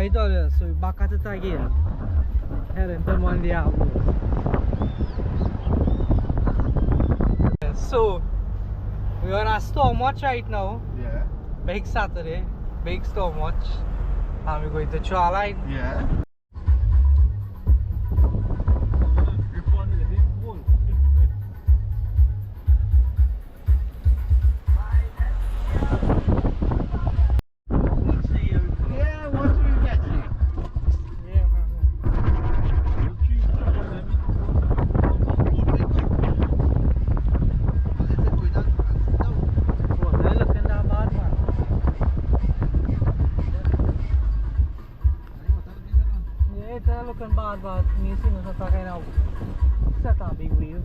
I told you, so we're back at it again. Heading to Morne Diablo. So, we're on a storm watch right now. Yeah. Big Saturday, big storm watch. And we're going to Shoreline. Yeah. Looking bad, but me seeing us kind of set a big wheel.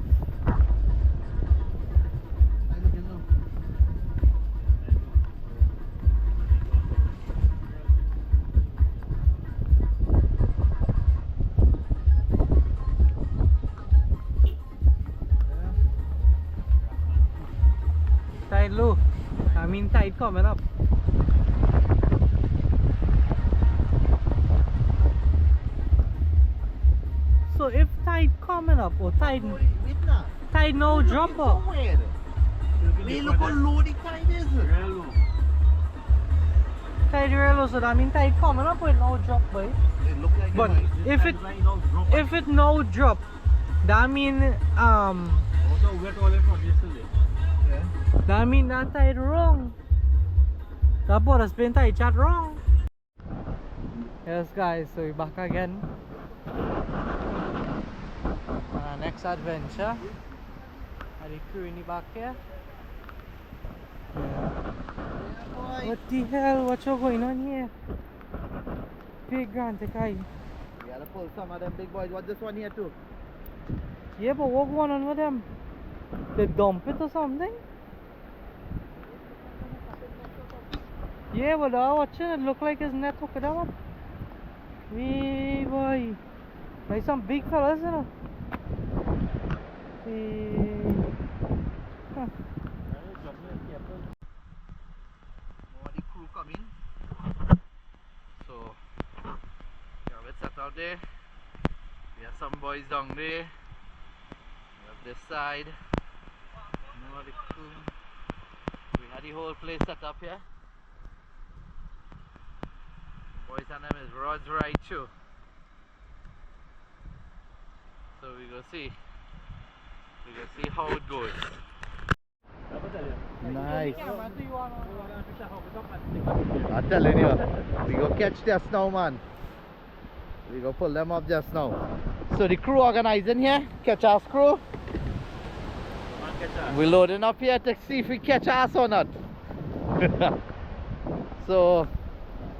Tide low, I mean tide coming up. So if tide coming up or tide no drop up. We look how low the tide is. Tide real low, so that means tide coming up with no drop, boy. It look like But if it no drop, that mean that mean that tide wrong. That boat has been tide chat wrong. Yes guys, so we're back again. Next adventure. Are the crew in the back here? Yeah. What the hell? What's going on here? Big Grand Tekai. We gotta pull some of them big boys. What this one here too? Yeah, but what going on with them? They dump it or something? Yeah, but I was watching it look like his net hooked up. Wee boy. Like some big fellas, you know. Huh. More the crew coming. So we have it set out there. We have some boys down there. We have this side. More the crew. We had the whole place set up here. Boys and them is rods right through. So we go see. We can see how it goes. Nice. I'm telling you, we go catch just now, man. We go pull them up just now. So the crew organizing here, catch our crew. We're loading up here to see if we catch us or not. So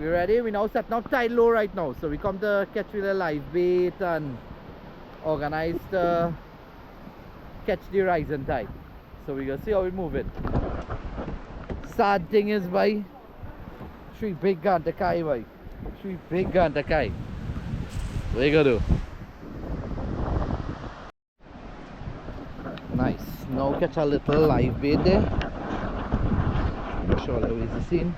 we ready? We now setting up tide low right now. So we come to catch with a live bait and organize the catch the rising tide. So we gonna see how we move it. Sad thing is, boy, 3 big gantakai, boy. 3 big gantakai. What you gonna do? Nice. Now catch a little live bait there. Show you the scene.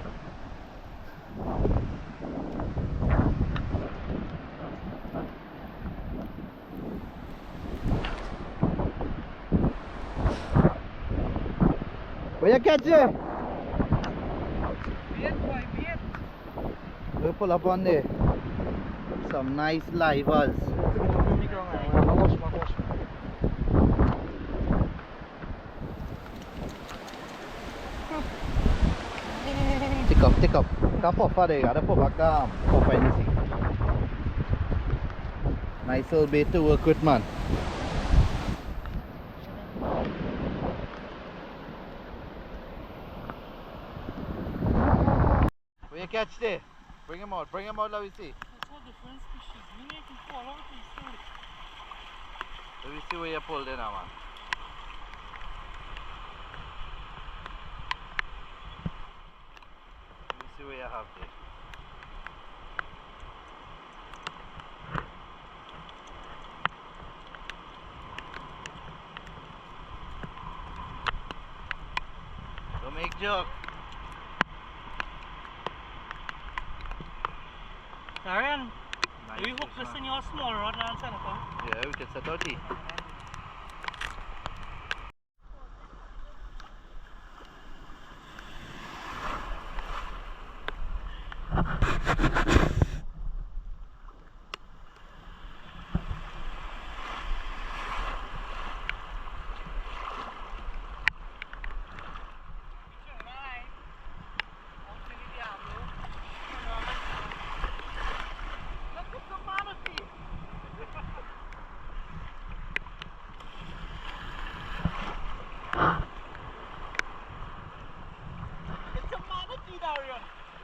Where you catch it? We'll pull up on there. Some nice livers. Tick up. Come off there, gotta put back down. Off anything. Nice little bait to work with, man. Where you catch there? Bring him out, let me see. That's all different species. Maybe I can fall out and still. Let me see where you pulled in now, man. Let me see where you have there. Don't make joke. Darren, Nice we hook fish, this man. in your small rod now, son. Yeah, we can set out here.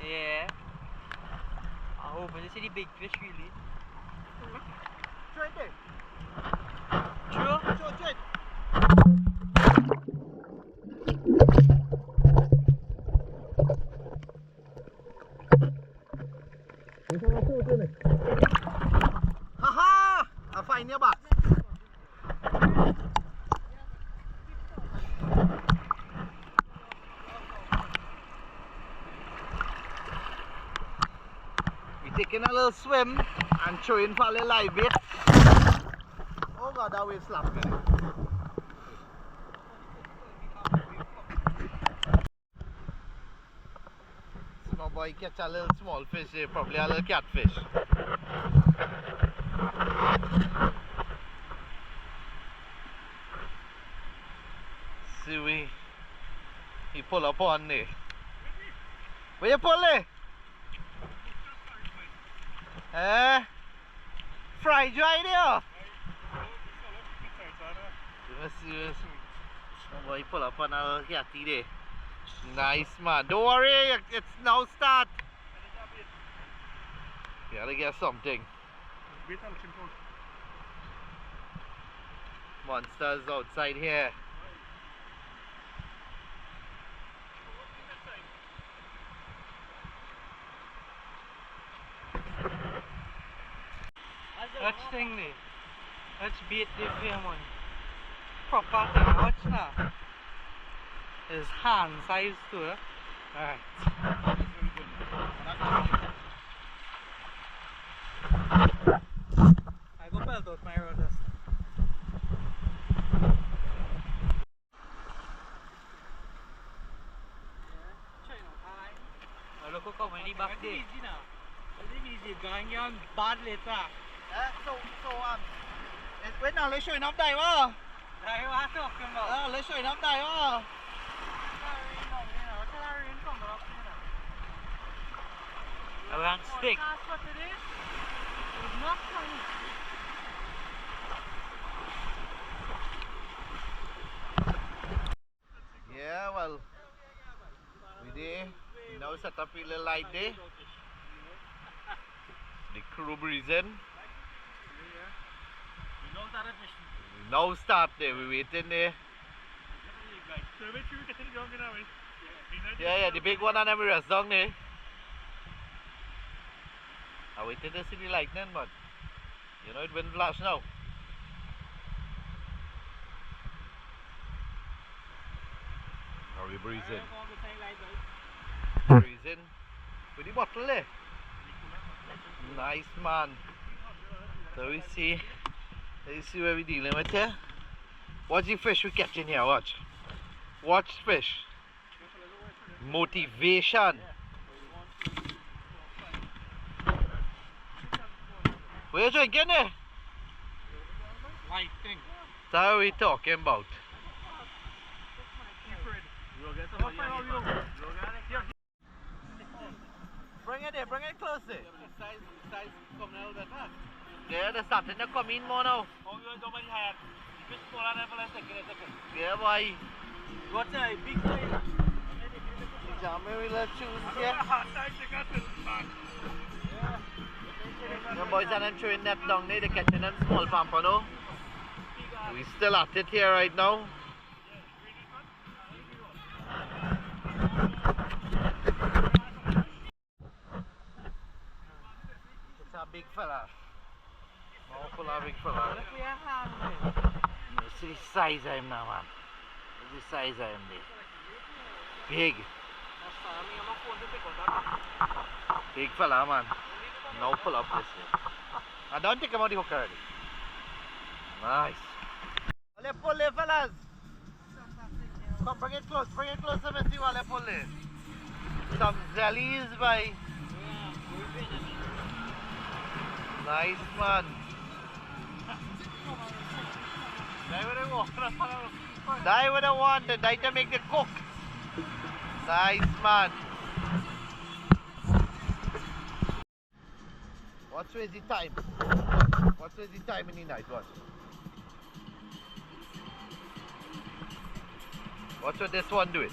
Yeah. I hope you see the big fish really. Try it. True? Try it. Haha! I find your box. We're taking a little swim and throwing for a little live bait. Oh god, that wave slapped me. Small boy catch a little small fish here, probably a little catfish. See he pull up on there. Where you pull it? Fry dry there. Serious. Oh boy, pull up on a catty there. Nice man. Don't worry, it's now start. Gotta get something. Monsters outside here. That's thing there. That's bait there for him on. Proper thing. Watch now. His hand size too. Alright. I go belt out my rod. Look how come when he back there. Easy now. It's easy. Going on bad later. Wait now, let's show you enough dive. Dive what talking about? Let's show you enough dive. I want stick. Yeah, well, we there. We now set up a little light there. The crew breezing. We now start there. We waiting there. Yeah, the big one and then we rest down there. I waited to see the lightning, but you know it wind flash now. Are we breezing? Breezing. With the bottle there. Nice man. So we see. Let's see where we're dealing with here. What's the fish we're catching here? Watch. Watch fish. Motivation. What are you drinking there? Light thing. That's what we're talking about. Bring it there, bring it close there. Size coming out that fast. Yeah, they're starting to come in more now. Yeah, boy. What's a big size? Jamming with the shoes here. The boys are them throwing net down there, they're catching them small pampano. We still at it here right now. It's a big fella. Awful a big fella. You see the size of him now, man. See the size of him there. Big. Big fella, man. Now pull up this way. And don't take him out the hook already. Nice. Well, pull it, fellas. Come, bring it close. Bring it close and see while they pull it. Some zellies by. Nice, man. Die with the one. The die to make the cook. Nice, man. What's with the time? What's with the time in the night? What's with this one doing?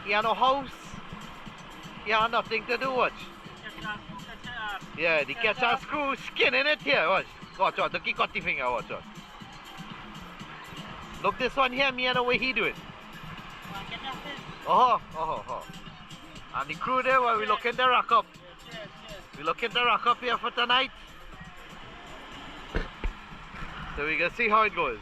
He had no house. He had nothing to do. Watch. Yeah, the catch a screw skin in it here. Watch. Watch. Look, he cut the finger. Watch. Look, this one here, me and the way he do it. And the crew there, while we looking to rack up. We looking to rack up here for tonight. So we can see how it goes.